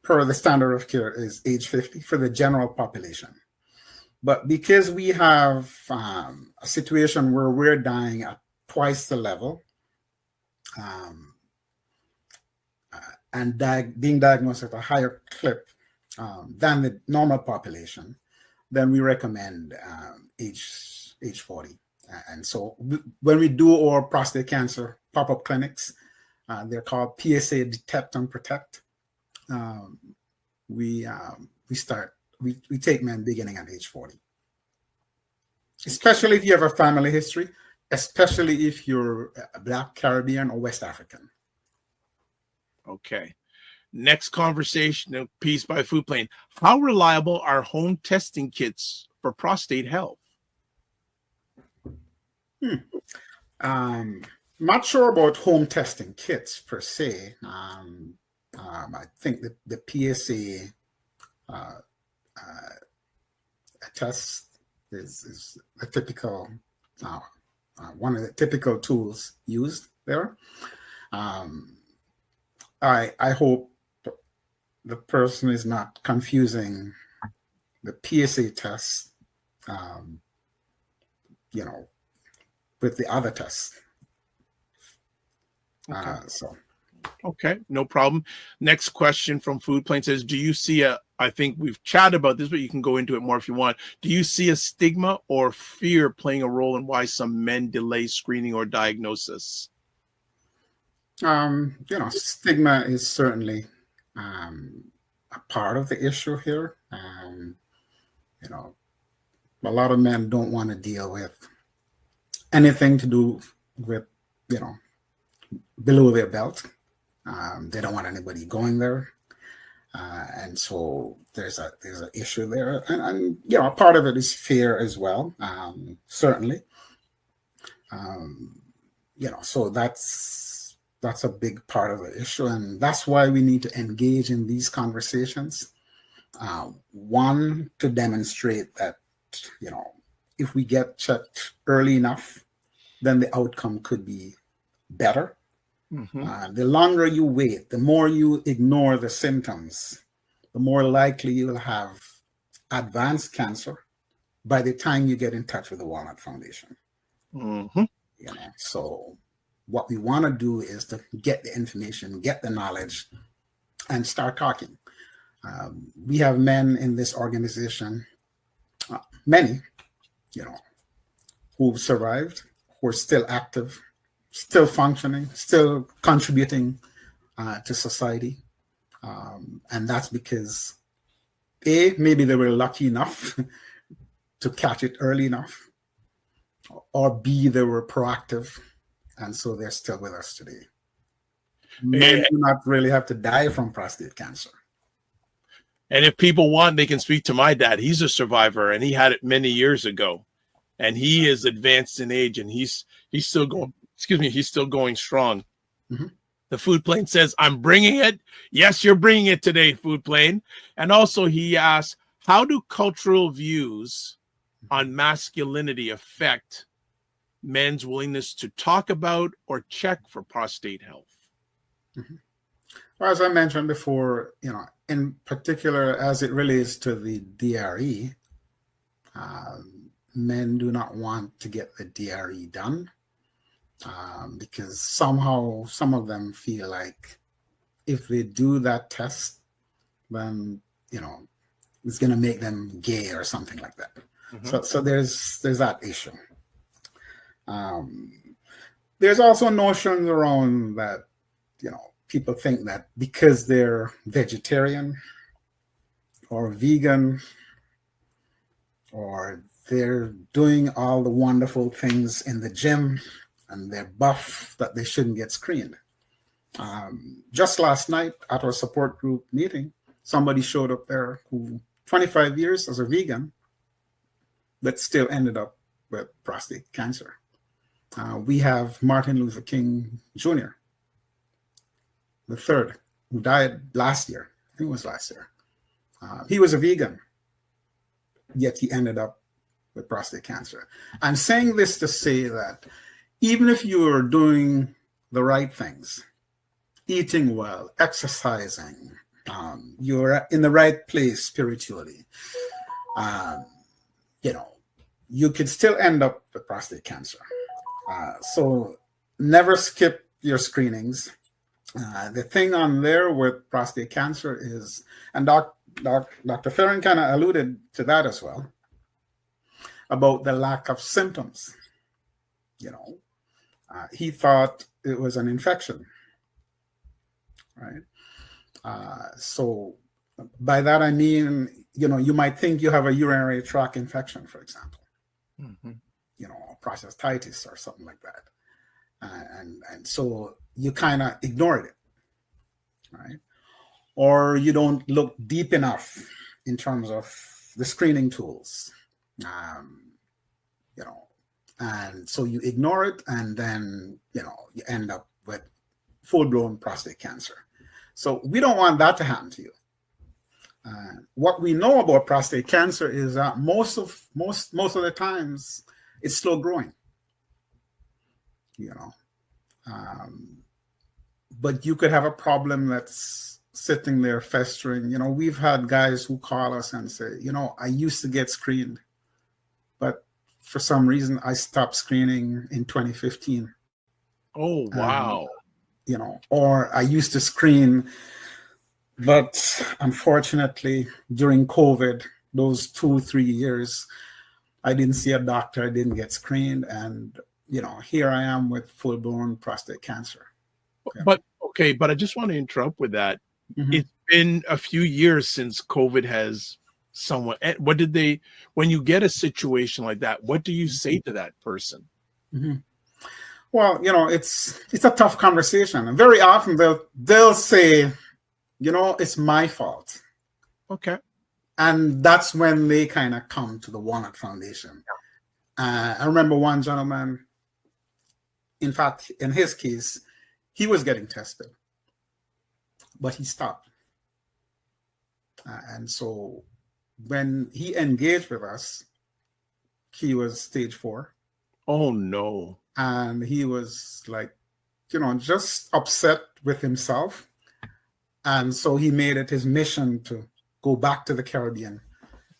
per the standard of care is age 50 for the general population. But because we have a situation where we're dying at twice the level and being diagnosed at a higher clip than the normal population, then we recommend age 40. And so when we do our prostate cancer pop-up clinics, they're called PSA Detect and Protect. We take men beginning at age 40, especially if you have a family history, especially if you're a Black, Caribbean, or West African. Okay. Next conversation piece by Food Plane. How reliable are home testing kits for prostate health? Not sure about home testing kits per se. I think the PSA test is a typical one of the typical tools used there. I hope the person is not confusing the PSA test, with the other tests. Okay, no problem. Next question from Food Plane says, do you see I think we've chatted about this, but you can go into it more if you want. Do you see a stigma or fear playing a role in why some men delay screening or diagnosis? Stigma is certainly a part of the issue here. A lot of men don't want to deal with anything to do with, below their belt. They don't want anybody going there. And so there's an issue there. And part of it is fear as well, certainly. So that's a big part of the issue. And that's why we need to engage in these conversations. One, to demonstrate that, if we get checked early enough, then the outcome could be better. Mm-hmm. The longer you wait, the more you ignore the symptoms, the more likely you will have advanced cancer by the time you get in touch with the Walnut Foundation. Mm-hmm. So what we want to do is to get the information, get the knowledge, and start talking. We have men in this organization, many, who survived, who are still active, still functioning, still contributing to society. And that's because A, maybe they were lucky enough to catch it early enough, or B, they were proactive, and so they're still with us today. Men do not really have to die from prostate cancer. And if people want, they can speak to my dad. He's a survivor, and he had it many years ago, and he is advanced in age, and he's still going. Excuse me, he's still going strong. Mm-hmm. The food plane says, "I'm bringing it." Yes, you're bringing it today, food plane. And also, he asks, "How do cultural views on masculinity affect men's willingness to talk about or check for prostate health?" Mm-hmm. Well, as I mentioned before, in particular, as it relates to the DRE, men do not want to get the DRE done because somehow some of them feel like if they do that test, then, it's going to make them gay or something like that. Mm-hmm. So there's that issue. There's also notions around that, people think that because they're vegetarian or vegan or they're doing all the wonderful things in the gym and they're buff, that they shouldn't get screened. Just last night at our support group meeting, somebody showed up there who 25 years as a vegan, but still ended up with prostate cancer. We have Martin Luther King Jr., the third, who died last year. I think it was last year. He was a vegan, yet he ended up with prostate cancer. I'm saying this to say that even if you are doing the right things, eating well, exercising, you're in the right place spiritually, you could still end up with prostate cancer. So never skip your screenings. The thing on there with prostate cancer is, and Dr. Fearon kind of alluded to that as well, about the lack of symptoms. He thought it was an infection, right? So by that I mean, you might think you have a urinary tract infection, for example, mm-hmm. Prostatitis or something like that. And so you kind of ignored it, right? Or you don't look deep enough in terms of the screening tools, and so you ignore it, and then, you end up with full-blown prostate cancer. So we don't want that to happen to you. What we know about prostate cancer is that most of the times it's slow growing, but you could have a problem that's sitting there festering. We've had guys who call us and say, I used to get screened, but for some reason I stopped screening in 2015. Oh, wow. Or I used to screen, but unfortunately during COVID, those 2-3 years, I didn't see a doctor, I didn't get screened, and here I am with full-blown prostate cancer. But I just want to interrupt with that. Mm-hmm. It's been a few years since COVID has somewhat. When you get a situation like that, what do you say to that person? Mm-hmm. Well, it's a tough conversation, and very often they'll say, it's my fault. Okay. And that's when they kind of come to the Walnut Foundation. I remember one gentleman, in fact, in his case, he was getting tested, but he stopped. And so when he engaged with us, he was stage 4. Oh, no. And he was like, just upset with himself. And so he made it his mission to go back to the Caribbean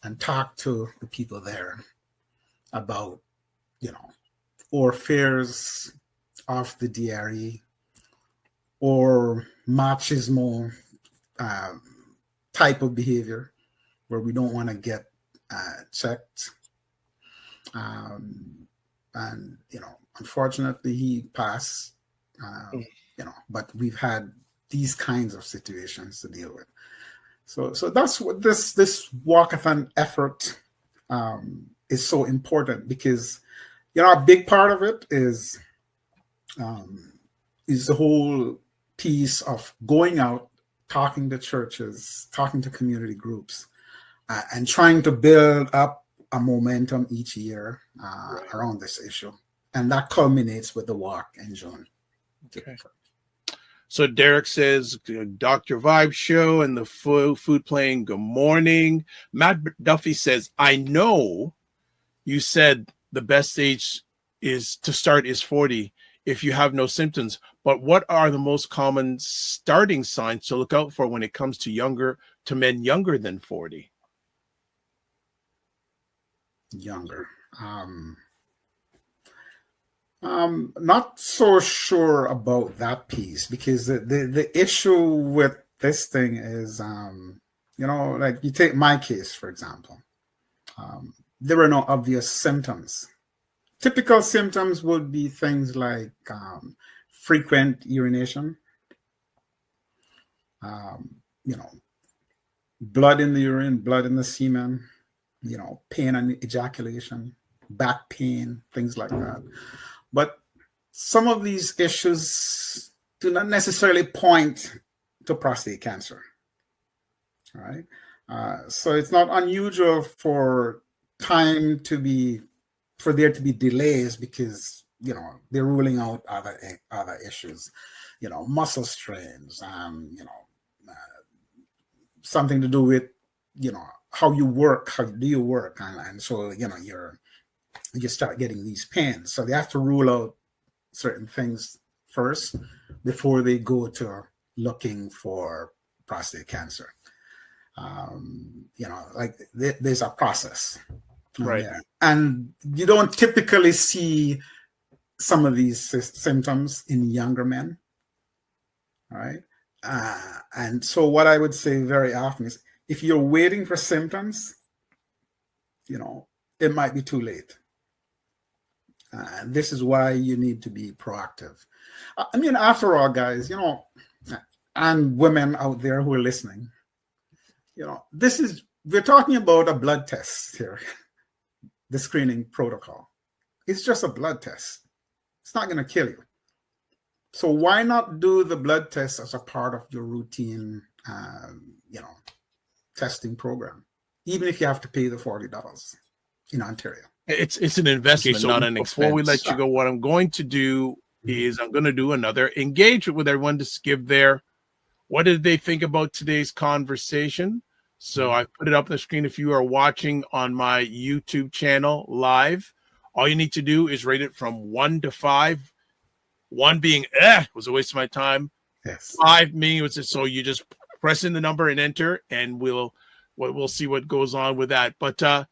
and talk to the people there about, or fears of the DRE or machismo type of behavior where we don't want to get checked. And unfortunately, he passed. But we've had these kinds of situations to deal with. So that's what this walkathon effort is so important, because a big part of it is the whole piece of going out, talking to churches, talking to community groups, and trying to build up a momentum each year around this issue. And that culminates with the walk in June. Okay. So Derek says, Dr. Vibe show and the food playing, good morning. Matt Duffy says, I know you said the best age is to start is 40 if you have no symptoms, but what are the most common starting signs to look out for when it comes to men younger than 40? Younger. Not so sure about that piece, because the issue with this thing is, like you take my case, for example, there were no obvious symptoms. Typical symptoms would be things like frequent urination, blood in the urine, blood in the semen, pain and ejaculation, back pain, things like that. But some of these issues do not necessarily point to prostate cancer, right? So it's not unusual for there to be delays, because they're ruling out other issues, muscle strains, something to do with how you work, how do you work, and so you start getting these pains. So they have to rule out certain things first before they go to looking for prostate cancer. There's a process, right? There. And you don't typically see some of these symptoms in younger men, right? And so what I would say very often is, if you're waiting for symptoms, it might be too late. And this is why you need to be proactive. After all, guys, and women out there who are listening, we're talking about a blood test here, the screening protocol. It's just a blood test. It's not going to kill you. So why not do the blood test as a part of your routine, testing program, even if you have to pay the $40 in Ontario? It's an investment, not an expense. Before we let you go, what I'm going to do is I'm going to do another engagement with everyone to give what did they think about today's conversation. So I put it up on the screen. If you are watching on my YouTube channel live, all you need to do is rate it from 1 to 5. 1 being was a waste of my time. Yes. 5 meaning so you just press in the number and enter, and we'll see what goes on with that. But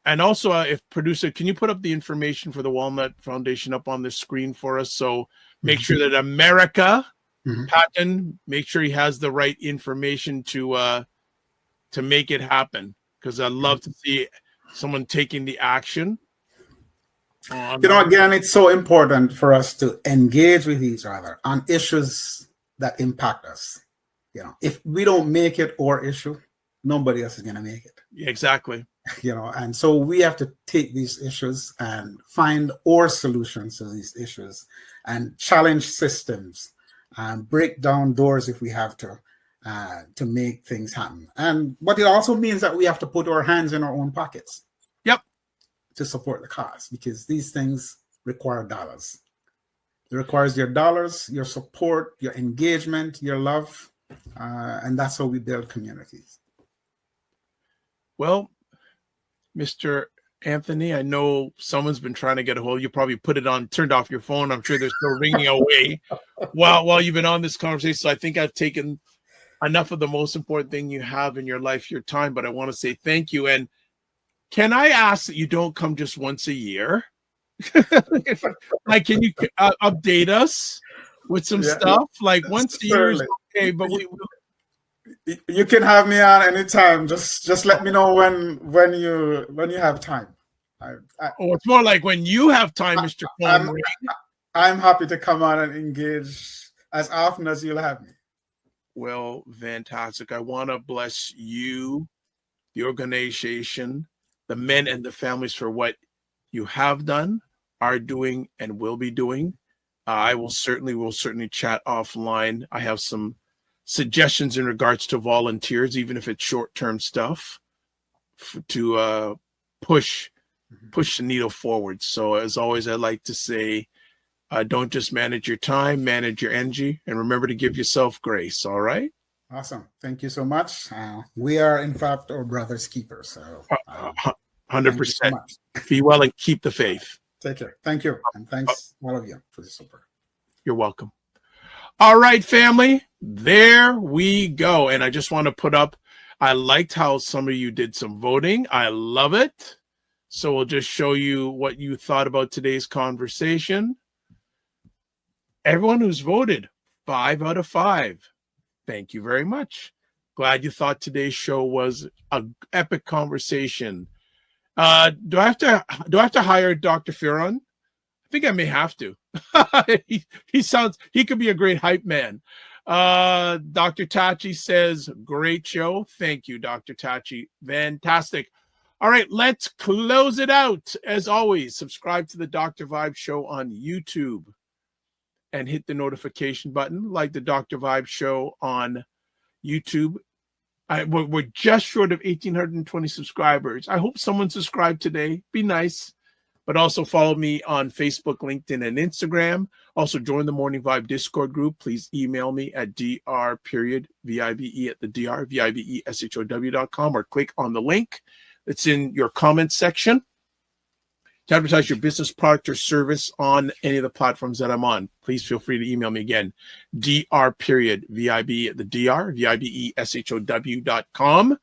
and also, if producer, can you put up the information for the Walnut Foundation up on the screen for us? So make sure that America, Patton, make sure he has the right information to make it happen, because I'd love to see someone taking the action. Again, it's so important for us to engage with each other on issues that impact us. If we don't make it our issue, nobody else is going to make it. Yeah, exactly. And so we have to take these issues and find our solutions to these issues and challenge systems and break down doors if we have to make things happen. But it also means that we have to put our hands in our own pockets. Yep. To support the cause, because these things require dollars. It requires your dollars, your support, your engagement, your love, and that's how we build communities. Well, Mr. Anthony, I know someone's been trying to get a hold of you. Probably turned off your phone. I'm sure they're still ringing away while you've been on this conversation. So I think I've taken enough of the most important thing you have in your life, your time. But I want to say thank you. And can I ask that you don't come just once a year? Like, can you update us with some stuff? Like once a year is okay, but You can have me on anytime. Just let me know when you have time. Oh, it's more like when you have time, Mr. Phone Ring. I'm happy to come on and engage as often as you'll have me. Well, fantastic. I want to bless you, the organization, the men and the families for what you have done, are doing, and will be doing. I will certainly chat offline. I have some suggestions in regards to volunteers, even if it's short-term stuff, to push the needle forward. So as always, I like to say, don't just manage your time, manage your energy, and remember to give yourself grace. All right. Awesome. Thank you so much. We are, in fact, our brother's keepers. So 100%. Be well and keep the faith. Take care. Thank you. And thanks all of you for the support. You're welcome. All right, family. There we go. And I just want to put up, I liked how some of you did some voting. I love it. So we'll just show you what you thought about today's conversation. Everyone who's voted, 5 out of 5. Thank you very much. Glad you thought today's show was an epic conversation. Do I have to hire Dr. Fearon? I think I may have to. He could be a great hype man. Dr. Tachi says, great show. Thank you, Dr. Tachi. Fantastic. All right, let's close it out. As always, subscribe to the Dr. Vibe Show on YouTube and hit the notification button, like the Dr. Vibe Show on YouTube. We're just short of 1,820 subscribers. I hope someone subscribed today. Be nice. But also follow me on Facebook, LinkedIn, and Instagram. Also join the Morning Vibe Discord group. Please email me at dr.vibe@thedrvibeshow.com or click on the link that's in your comments section to advertise your business, product, or service on any of the platforms that I'm on. Please feel free to email me again, dr.vibe@thedrvibeshow.com.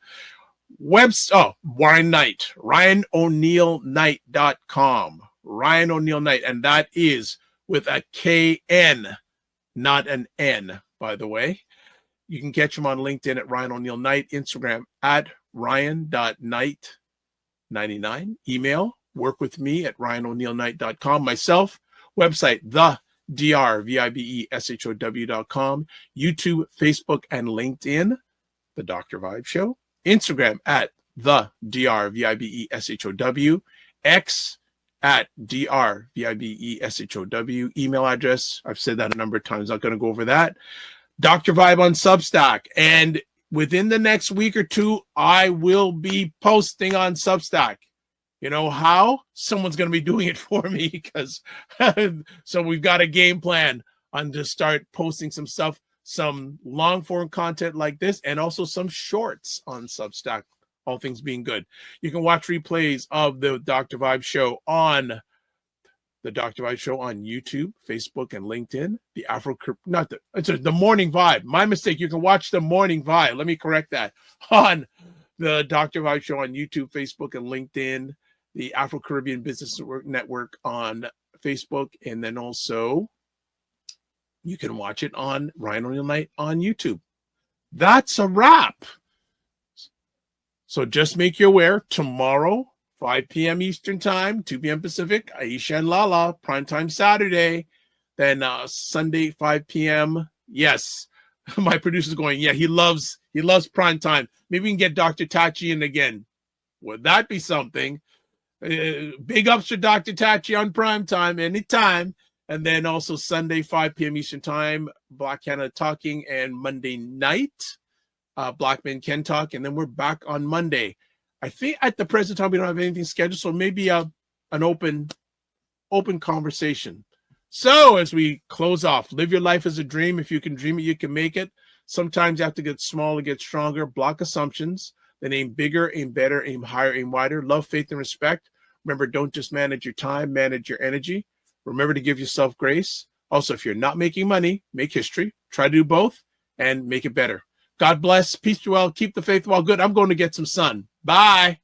Wine Night, RyanO'NeillKnight.com. Ryan O'Neill Knight, and that is with a KN, not an N, by the way. You can catch him on LinkedIn at Ryan O'Neill Knight, Instagram at Ryan.Knight99, email workwithme at RyanO'NeillKnight.com. Myself, website, thedrvibeshow.com, YouTube, Facebook, and LinkedIn, The Dr. Vibe Show. Instagram at the DRVIBESHOW, X at DRVIBESHOW, email address. I've said that a number of times, not going to go over that. Dr. Vibe on Substack. And within the next week or two, I will be posting on Substack. You know how? Someone's going to be doing it for me because so we've got a game plan on to start posting some stuff, some long form content like this, and also some shorts on Substack, all things being good. You can watch replays of the Dr. Vibe Show on the Dr. Vibe Show on YouTube, Facebook, and LinkedIn. The Morning Vibe. My mistake. You can watch the Morning Vibe. Let me correct that. On the Dr. Vibe Show on YouTube, Facebook, and LinkedIn. The Afro-Caribbean Business Network on Facebook, and then also you can watch it on Ryan O'Neill Knight on YouTube. That's a wrap. So just make you aware, tomorrow, 5 p.m. Eastern Time, 2 p.m. Pacific, Aisha and Lala, primetime Saturday. Then Sunday, 5 p.m. Yes, my producer's going, yeah, he loves primetime. Maybe we can get Dr. Tachi in again. Would that be something? Big ups for Dr. Tachi on primetime anytime. And then also Sunday, 5 p.m. Eastern Time, Black Canada Talking, and Monday night, Black Men Can Talk. And then we're back on Monday. I think at the present time, we don't have anything scheduled, so maybe an open conversation. So as we close off, live your life as a dream. If you can dream it, you can make it. Sometimes you have to get small to get stronger. Block assumptions. Then aim bigger, aim better, aim higher, aim wider. Love, faith, and respect. Remember, don't just manage your time, manage your energy. Remember to give yourself grace. Also, if you're not making money, make history. Try to do both and make it better. God bless. Peace be well. Keep the faith while good. I'm going to get some sun. Bye.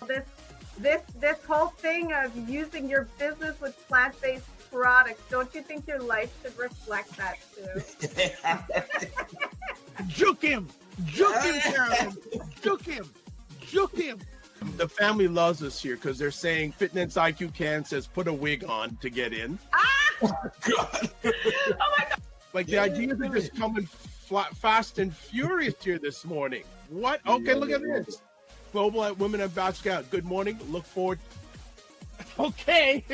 This this whole thing of using your business with plant-based products, don't you think your life should reflect that too? Juke him, Gervon. Juke him. The family loves us here because they're saying Fitness IQ Can says put a wig on to get in. Oh God. Oh my God. Like the ideas are just coming fast and furious here this morning. What? Okay, look at this. Global Women of Bat Scout. Good morning. Look forward. Okay.